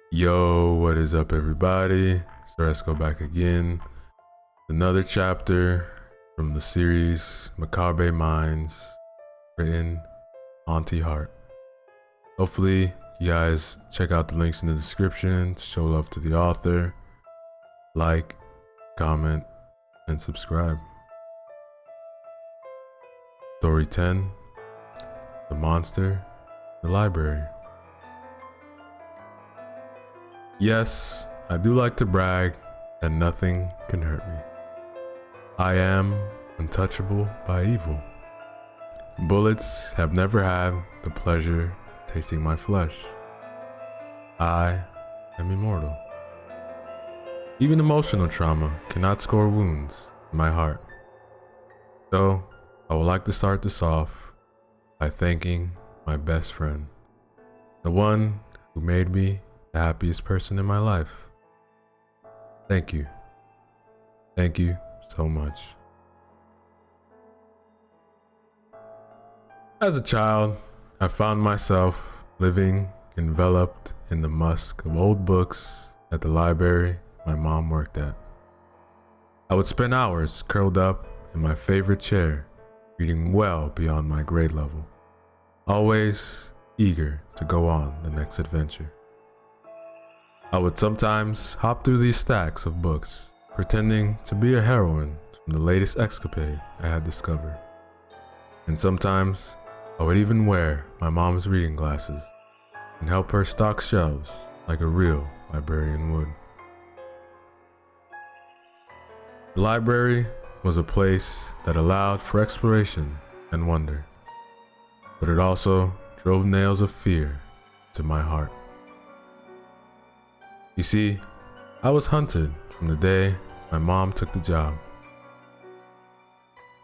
Yo, what is up, everybody? So let's go back again. Another chapter from the series Makabe Minds, written Auntie Heart. Hopefully, you guys check out the links in the description to show love to the author. Like, comment, and subscribe. Story 10: The Monster, the Library. Yes, I do like to brag that nothing can hurt me. I am untouchable by evil. Bullets have never had the pleasure of tasting my flesh. I am immortal. Even emotional trauma cannot score wounds in my heart. So, I would like to start this off by thanking my best friend, the one who made me the happiest person in my life. Thank you. Thank you so much. As a child, I found myself living enveloped in the musk of old books at the library my mom worked at. I would spend hours curled up in my favorite chair, reading well beyond my grade level, always eager to go on the next adventure. I would sometimes hop through these stacks of books, pretending to be a heroine from the latest escapade I had discovered. And sometimes I would even wear my mom's reading glasses and help her stock shelves like a real librarian would. The library was a place that allowed for exploration and wonder, but it also drove nails of fear to my heart. You see, I was hunted from the day my mom took the job.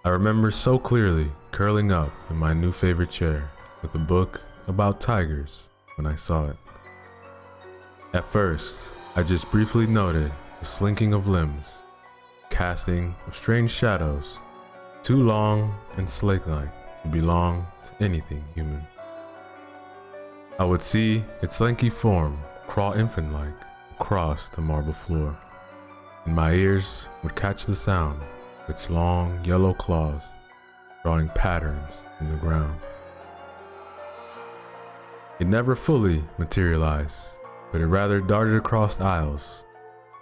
I remember so clearly curling up in my new favorite chair with a book about tigers when I saw it. At first, I just briefly noted the slinking of limbs, casting of strange shadows, too long and snake-like to belong to anything human. I would see its lanky form crawl infant-like across the marble floor, and my ears would catch the sound of its long yellow claws drawing patterns in the ground. It never fully materialized, but it rather darted across aisles,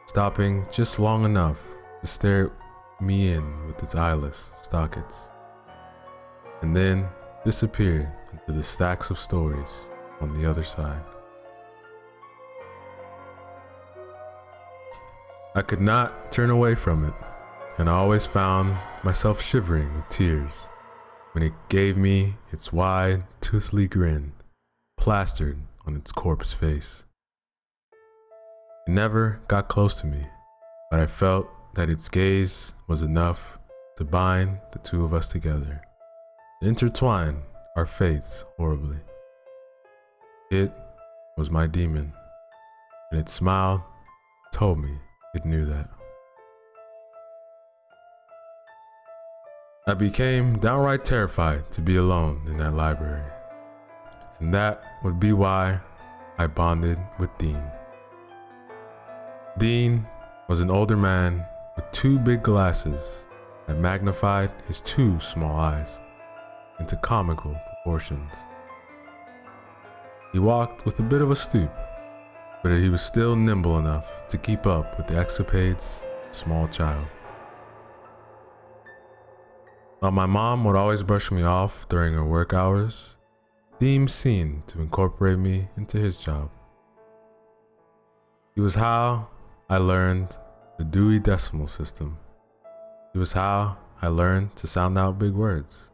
stopping just long enough to stare me in with its eyeless sockets, and then disappeared into the stacks of stories on the other side. I could not turn away from it, and I always found myself shivering with tears when it gave me its wide, toothly grin plastered on its corpse face. It never got close to me, but I felt that its gaze was enough to bind the two of us together, to intertwine our fates horribly. It was my demon, and its smile told me it knew that. I became downright terrified to be alone in that library, and that would be why I bonded with Dean. Dean was an older man with two big glasses that magnified his two small eyes into comical proportions. He walked with a bit of a stoop, but he was still nimble enough to keep up with the escapades of a small child. While my mom would always brush me off during her work hours, Dean seemed to incorporate me into his job. He was how I learned the Dewey Decimal System. He was how I learned to sound out big words.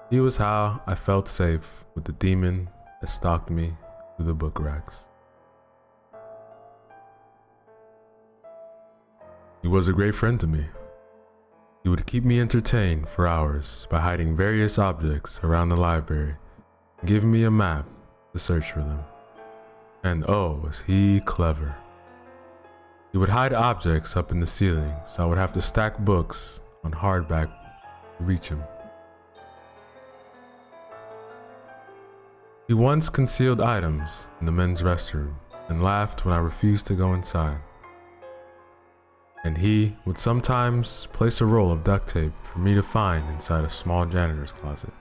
He was how I felt safe with the demon that stalked me through the book racks. He was a great friend to me. He would keep me entertained for hours by hiding various objects around the library and giving me a map to search for them. And oh, was he clever. He would hide objects up in the ceiling, so I would have to stack books on hardback to reach him. He once concealed items in the men's restroom and laughed when I refused to go inside. And he would sometimes place a roll of duct tape for me to find inside a small janitor's closet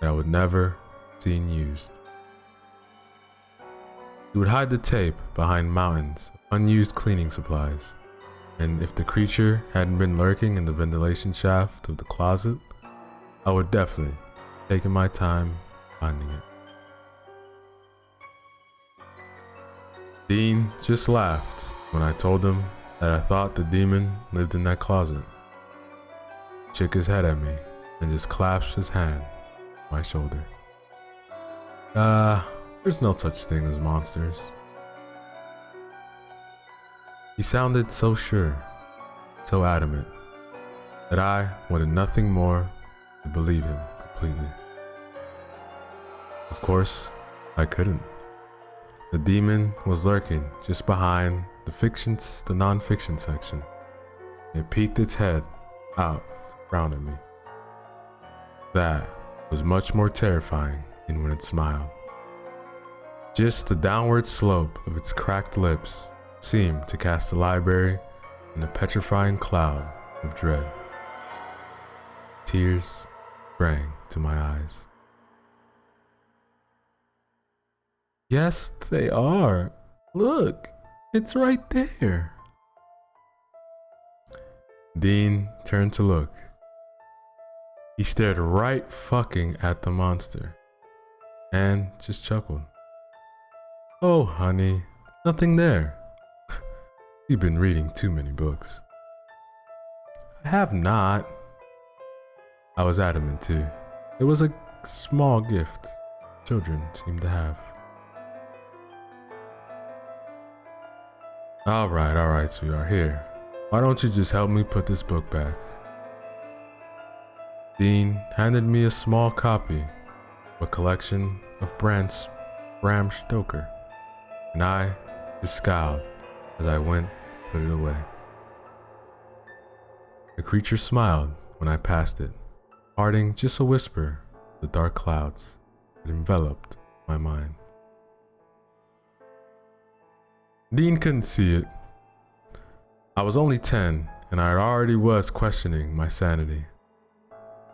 that I would never seen used. He would hide the tape behind mountains of unused cleaning supplies, and if the creature hadn't been lurking in the ventilation shaft of the closet, I would definitely have taken my time finding it. Dean just laughed when I told him that I thought the demon lived in that closet. He shook his head at me and just clasped his hand on my shoulder. There's no such thing as monsters. He sounded so sure, so adamant, that I wanted nothing more to believe him completely. Of course, I couldn't. The demon was lurking just behind the non-fiction section. It peeked its head out to frown at me. That was much more terrifying than when it smiled. Just the downward slope of its cracked lips seemed to cast the library in a petrifying cloud of dread. Tears sprang to my eyes. Yes, they are. Look, it's right there. Dean turned to look. He stared right fucking at the monster and just chuckled. Oh, honey, nothing there. You've been reading too many books. I have not. I was adamant too. It was a small gift children seem to have. Alright, sweetheart, here. Why don't you just help me put this book back? Dean handed me a small copy of a collection of Bram Stoker, and I just scowled as I went to put it away. The creature smiled when I passed it, parting just a whisper of the dark clouds that enveloped my mind. Dean couldn't see it. I was only 10, and I already was questioning my sanity.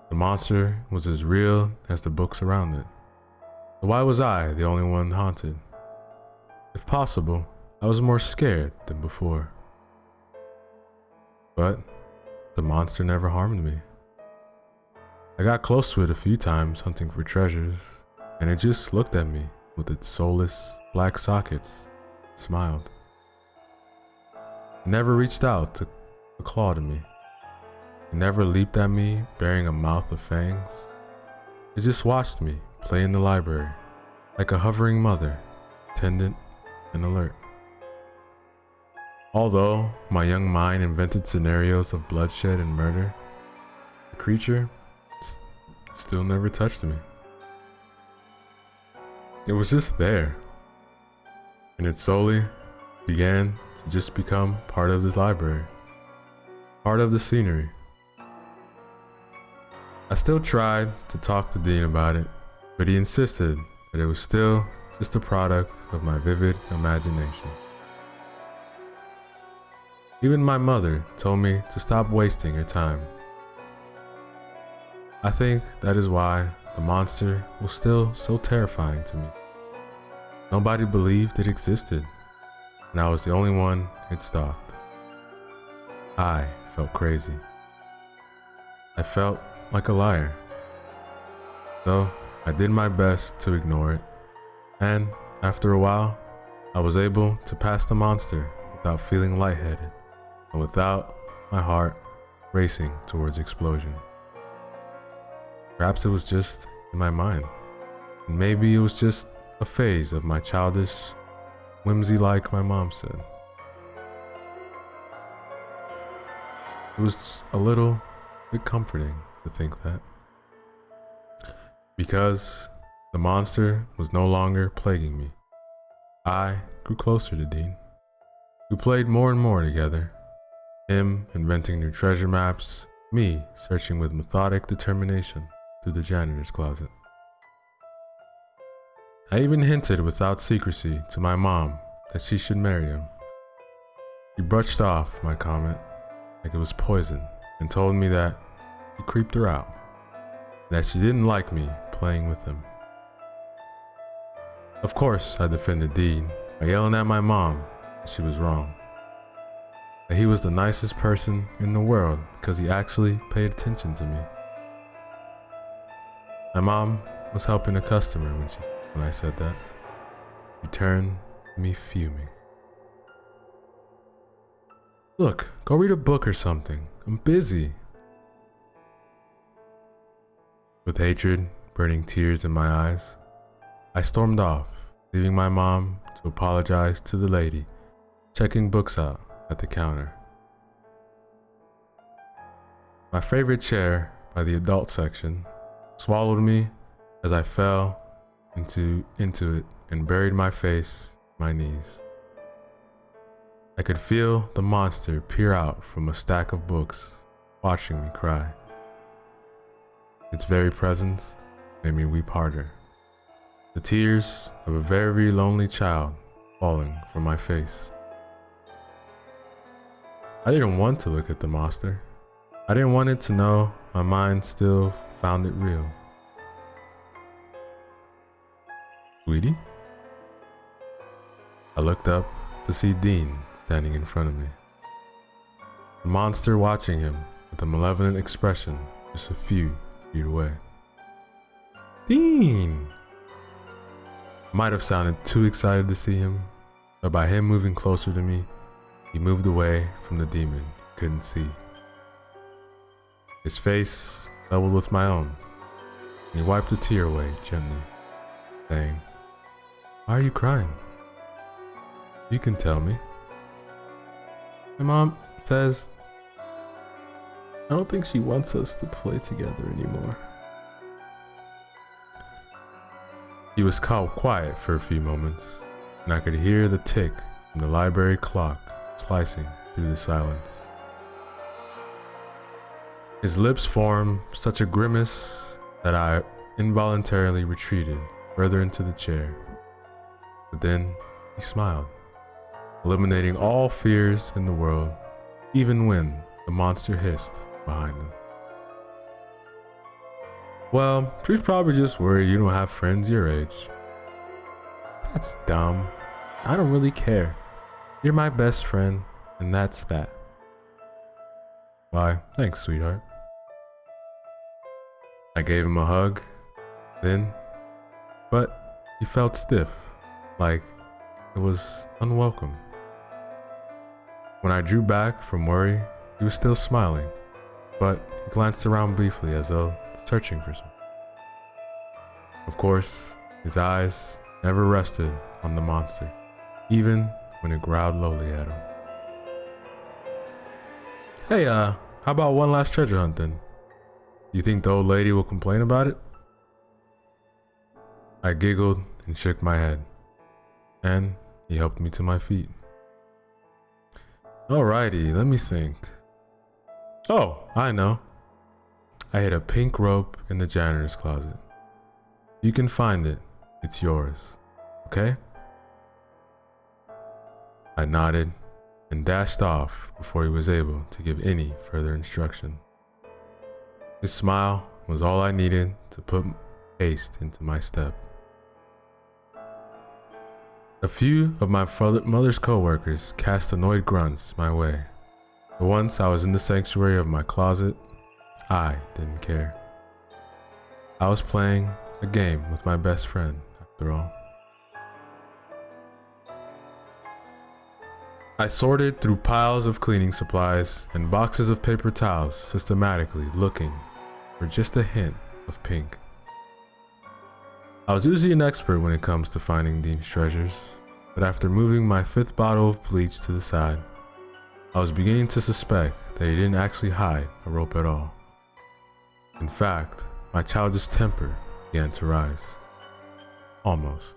The monster was as real as the books around it. So why was I the only one haunted? If possible, I was more scared than before. But the monster never harmed me. I got close to it a few times hunting for treasures, and it just looked at me with its soulless black sockets and smiled. It never reached out to claw to me. It never leaped at me bearing a mouth of fangs. It just watched me play in the library like a hovering mother, attendant and alert. Although my young mind invented scenarios of bloodshed and murder, the creature still never touched me. It was just there, and it slowly began to just become part of the library, part of the scenery. I still tried to talk to Dean about it, but he insisted that it was still just a product of my vivid imagination. Even my mother told me to stop wasting her time. I think that is why the monster was still so terrifying to me. Nobody believed it existed, and I was the only one it stalked. I felt crazy. I felt like a liar. So I did my best to ignore it, and after a while, I was able to pass the monster without feeling lightheaded and without my heart racing towards explosion. Perhaps it was just in my mind, and maybe it was just a phase of my childish whimsy, like my mom said. It was a little bit comforting to think that, because the monster was no longer plaguing me. I grew closer to Dean. We played more and more together, him inventing new treasure maps, me searching with methodic determination through the janitor's closet. I even hinted without secrecy to my mom that she should marry him. She brushed off my comment like it was poison and told me that he creeped her out, and that she didn't like me playing with him. Of course, I defended Dean by yelling at my mom that she was wrong, that he was the nicest person in the world because he actually paid attention to me. My mom was helping a customer when I said that. She turned me fuming. Look, go read a book or something. I'm busy. With hatred burning tears in my eyes, I stormed off, leaving my mom to apologize to the lady checking books out at the counter. My favorite chair by the adult section swallowed me as I fell into it and buried my face in my knees. I could feel the monster peer out from a stack of books, watching me cry. Its very presence made me weep harder. The tears of a very lonely child falling from my face. I didn't want to look at the monster. I didn't want it to know my mind still found it real. Sweetie? I looked up to see Dean standing in front of me. The monster watching him with a malevolent expression just a few feet away. Dean! I might have sounded too excited to see him, but by him moving closer to me, he moved away from the demon he couldn't see. His face leveled with my own, and he wiped a tear away gently, saying, "Why are you crying? You can tell me." My mom says, "I don't think she wants us to play together anymore." He was quiet for a few moments, and I could hear the tick from the library clock slicing through the silence. His lips formed such a grimace that I involuntarily retreated further into the chair. But then he smiled, eliminating all fears in the world, even when the monster hissed behind him. "Well, she's probably just worried you don't have friends your age." "That's dumb. I don't really care. You're my best friend, and that's that." "Why, thanks, sweetheart." I gave him a hug, but he felt stiff, like it was unwelcome. When I drew back from worry, he was still smiling, but he glanced around briefly as though searching for something. Of course, his eyes never rested on the monster, even when it growled lowly at him. "Hey, how about one last treasure hunt then? You think the old lady will complain about it?" I giggled and shook my head, and he helped me to my feet. "Alrighty, let me think. Oh, I know. I hid a pink rope in the janitor's closet. You can find it. It's yours. Okay?" I nodded and dashed off before he was able to give any further instruction. His smile was all I needed to put haste into my step. A few of my mother's co-workers cast annoyed grunts my way, but once I was in the sanctuary of my closet, I didn't care. I was playing a game with my best friend, after all. I sorted through piles of cleaning supplies and boxes of paper towels systematically, looking for just a hint of pink. I was usually an expert when it comes to finding Dean's treasures, but after moving my 5th bottle of bleach to the side, I was beginning to suspect that he didn't actually hide a rope at all. In fact, my childish temper began to rise. Almost.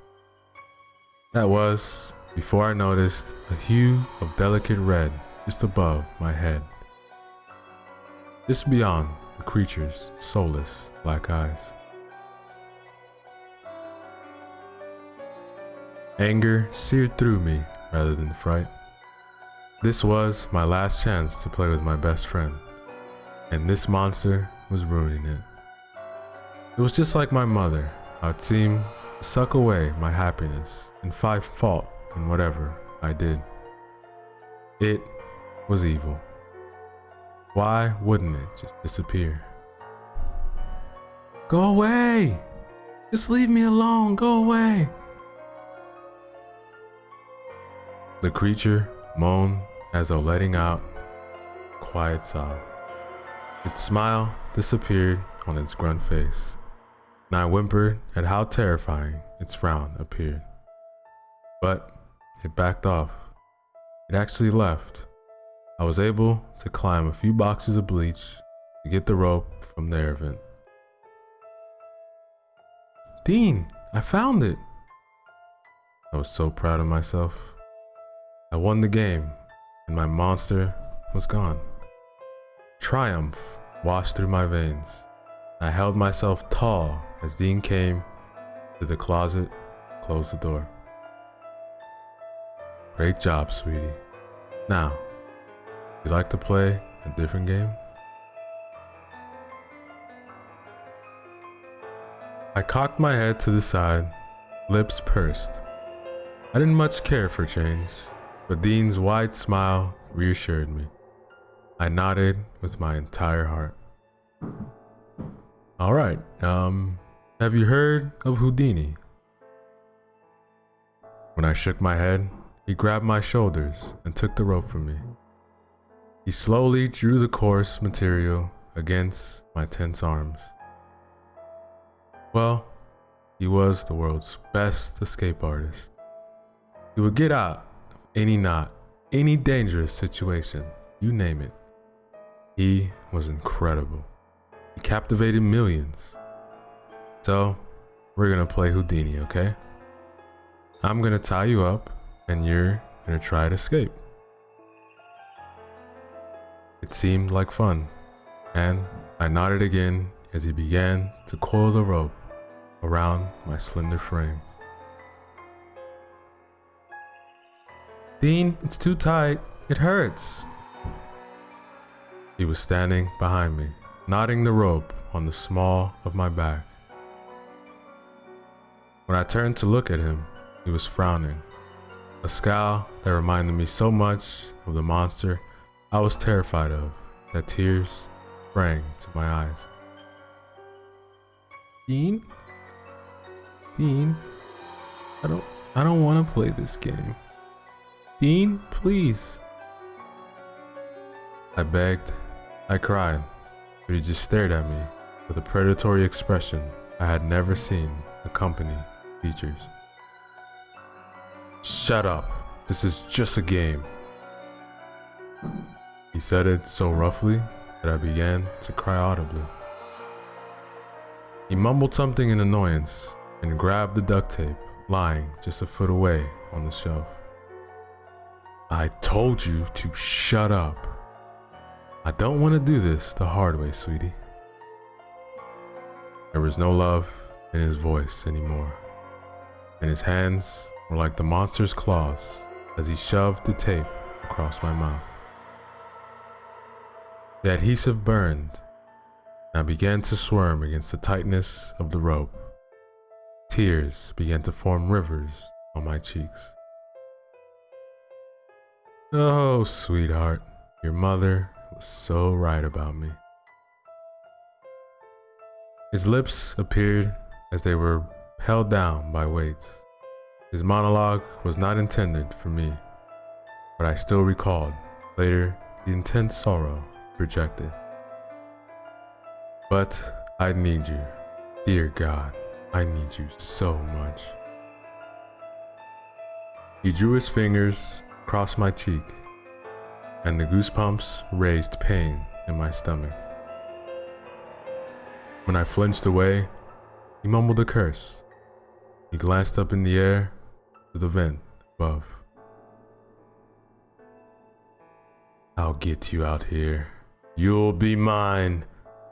That was before I noticed a hue of delicate red just above my head, just beyond the creature's soulless black eyes. Anger seared through me rather than fright. This was my last chance to play with my best friend, and this monster was ruining it. It was just like my mother, how it seemed to suck away my happiness and find fault in whatever I did. It was evil. Why wouldn't it just disappear? Go away! Just leave me alone, go away! The creature moaned as though letting out a quiet sob. Its smile disappeared on its grunt face, and I whimpered at how terrifying its frown appeared. But it backed off. It actually left. I was able to climb a few boxes of bleach to get the rope from the air vent. Dean, I found it! I was so proud of myself. I won the game, and my monster was gone. Triumph washed through my veins. I held myself tall as Dean came to the closet, closed the door. Great job, sweetie. Now, you like to play a different game? I cocked my head to the side, lips pursed. I didn't much care for change, but Dean's wide smile reassured me. I nodded with my entire heart. All right, have you heard of Houdini? When I shook my head, he grabbed my shoulders and took the rope from me. He slowly drew the coarse material against my tense arms. Well, he was the world's best escape artist. He would get out of any knot, any dangerous situation, you name it. He was incredible. He captivated millions. So, we're gonna play Houdini, okay? I'm gonna tie you up, and you're gonna try to escape. It seemed like fun, and I nodded again as he began to coil the rope around my slender frame. Dean, it's too tight. It hurts. He was standing behind me, knotting the rope on the small of my back. When I turned to look at him, he was frowning, a scowl that reminded me so much of the monster I was terrified of that tears sprang to my eyes. Dean? Dean, I don't want to play this game. Dean, please. I begged, I cried, but he just stared at me with a predatory expression I had never seen accompany features. Shut up, this is just a game. He said it so roughly that I began to cry audibly. He mumbled something in annoyance and grabbed the duct tape lying just a foot away on the shelf. I told you to shut up. I don't want to do this the hard way, sweetie. There was no love in his voice anymore, and his hands were like the monster's claws as he shoved the tape across my mouth. The adhesive burned, and I began to squirm against the tightness of the rope. Tears began to form rivers on my cheeks. Oh, sweetheart, your mother was so right about me. His lips appeared as they were held down by weights. His monologue was not intended for me, but I still recalled later the intense sorrow he projected. But I need you, dear God, I need you so much. He drew his fingers across my cheek, and the goosebumps raised pain in my stomach. When I flinched away, he mumbled a curse. He glanced up in the air to the vent above. I'll get you out here. You'll be mine.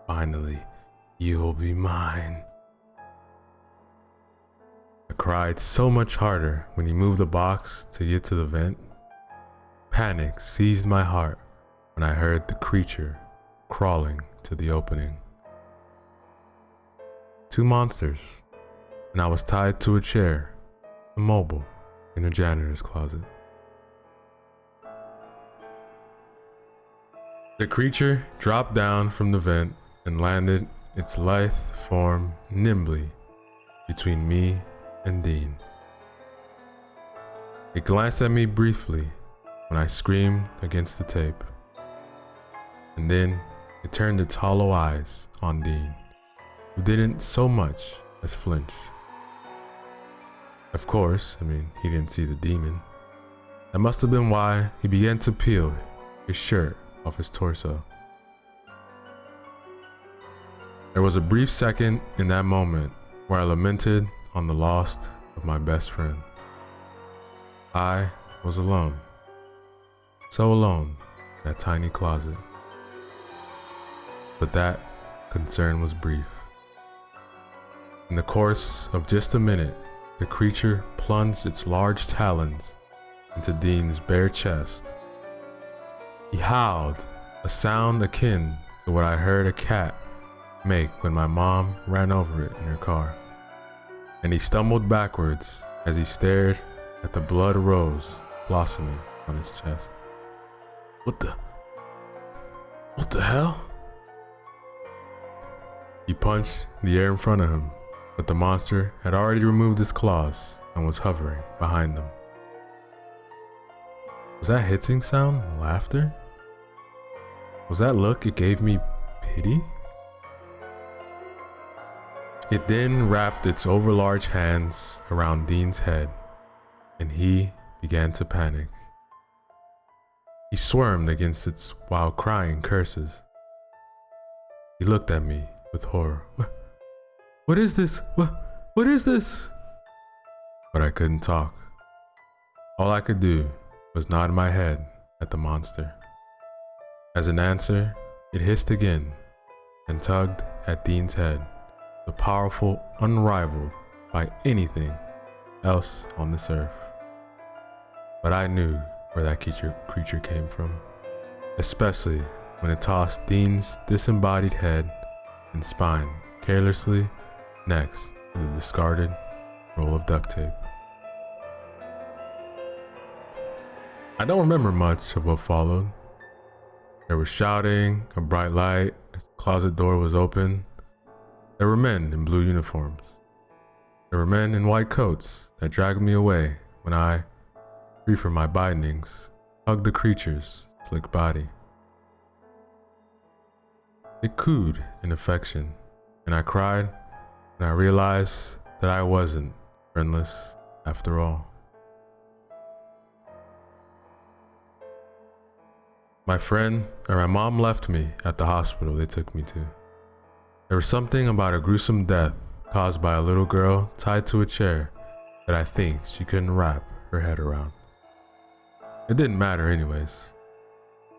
Finally, you'll be mine. I cried so much harder when he moved the box to get to the vent. Panic seized my heart when I heard the creature crawling to the opening. 2 monsters, and I was tied to a chair, immobile, in a janitor's closet. The creature dropped down from the vent and landed its lithe form nimbly between me and Dean. It glanced at me briefly when I screamed against the tape, and then it turned its hollow eyes on Dean, who didn't so much as flinch. Of course, he didn't see the demon. That must have been why he began to peel his shirt off his torso. There was a brief second in that moment where I lamented on the loss of my best friend. I was alone. So alone in that tiny closet. But that concern was brief. In the course of just a minute, the creature plunged its large talons into Dean's bare chest. He howled, a sound akin to what I heard a cat make when my mom ran over it in her car. And he stumbled backwards as he stared at the blood rose blossoming on his chest. What the hell? He punched the air in front of him, but the monster had already removed its claws and was hovering behind them. Was that hissing sound laughter? Was that look it gave me pity? It then wrapped its overlarge hands around Dean's head, and he began to panic. He squirmed against it while crying curses. He looked at me with horror. What is this? What is this? But I couldn't talk. All I could do was nod my head at the monster. As an answer, it hissed again and tugged at Dean's head, the powerful, unrivaled by anything else on this earth. But I knew where that creature came from, especially when it tossed Dean's disembodied head and spine carelessly next to the discarded roll of duct tape. I don't remember much of what followed. There was shouting, a bright light as the closet door was open. There were men in blue uniforms. There were men in white coats that dragged me away when I, free from my bindings, hugged the creature's slick body. It cooed in affection, and I cried when I realized that I wasn't friendless after all. My mom left me at the hospital they took me to. There was something about a gruesome death caused by a little girl tied to a chair that I think she couldn't wrap her head around. It didn't matter anyways.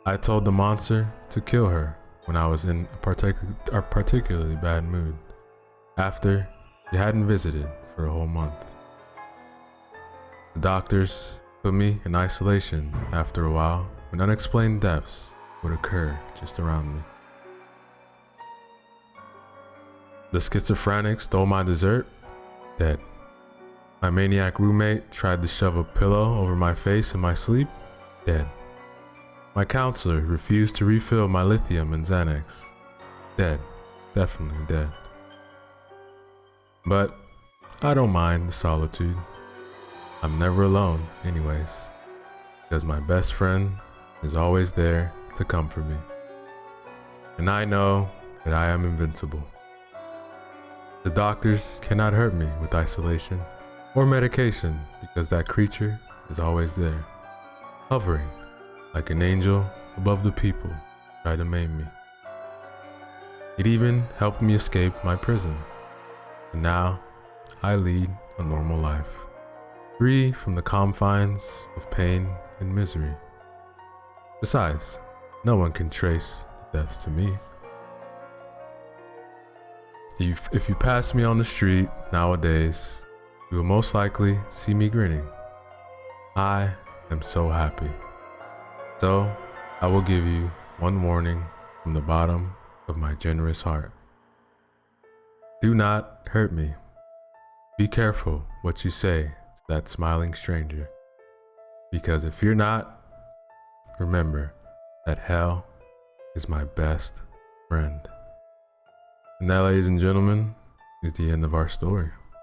I told the monster to kill her when I was in a particularly bad mood, after he hadn't visited for a whole month. The doctors put me in isolation after a while when unexplained deaths would occur just around me. The schizophrenic stole my dessert, dead. My maniac roommate tried to shove a pillow over my face in my sleep, dead. My counselor refused to refill my lithium and Xanax, dead, definitely dead. But I don't mind the solitude. I'm never alone anyways, because my best friend is always there to comfort me. And I know that I am invincible. The doctors cannot hurt me with isolation or medication because that creature is always there, hovering like an angel above the people who try to maim me. It even helped me escape my prison, and now I lead a normal life, free from the confines of pain and misery. Besides, no one can trace the deaths to me. If you pass me on the street nowadays, you will most likely see me grinning. I am so happy. So, I will give you one warning from the bottom of my generous heart. Do not hurt me. Be careful what you say to that smiling stranger. Because if you're not, remember that hell is my best friend. And that, ladies and gentlemen, is the end of our story.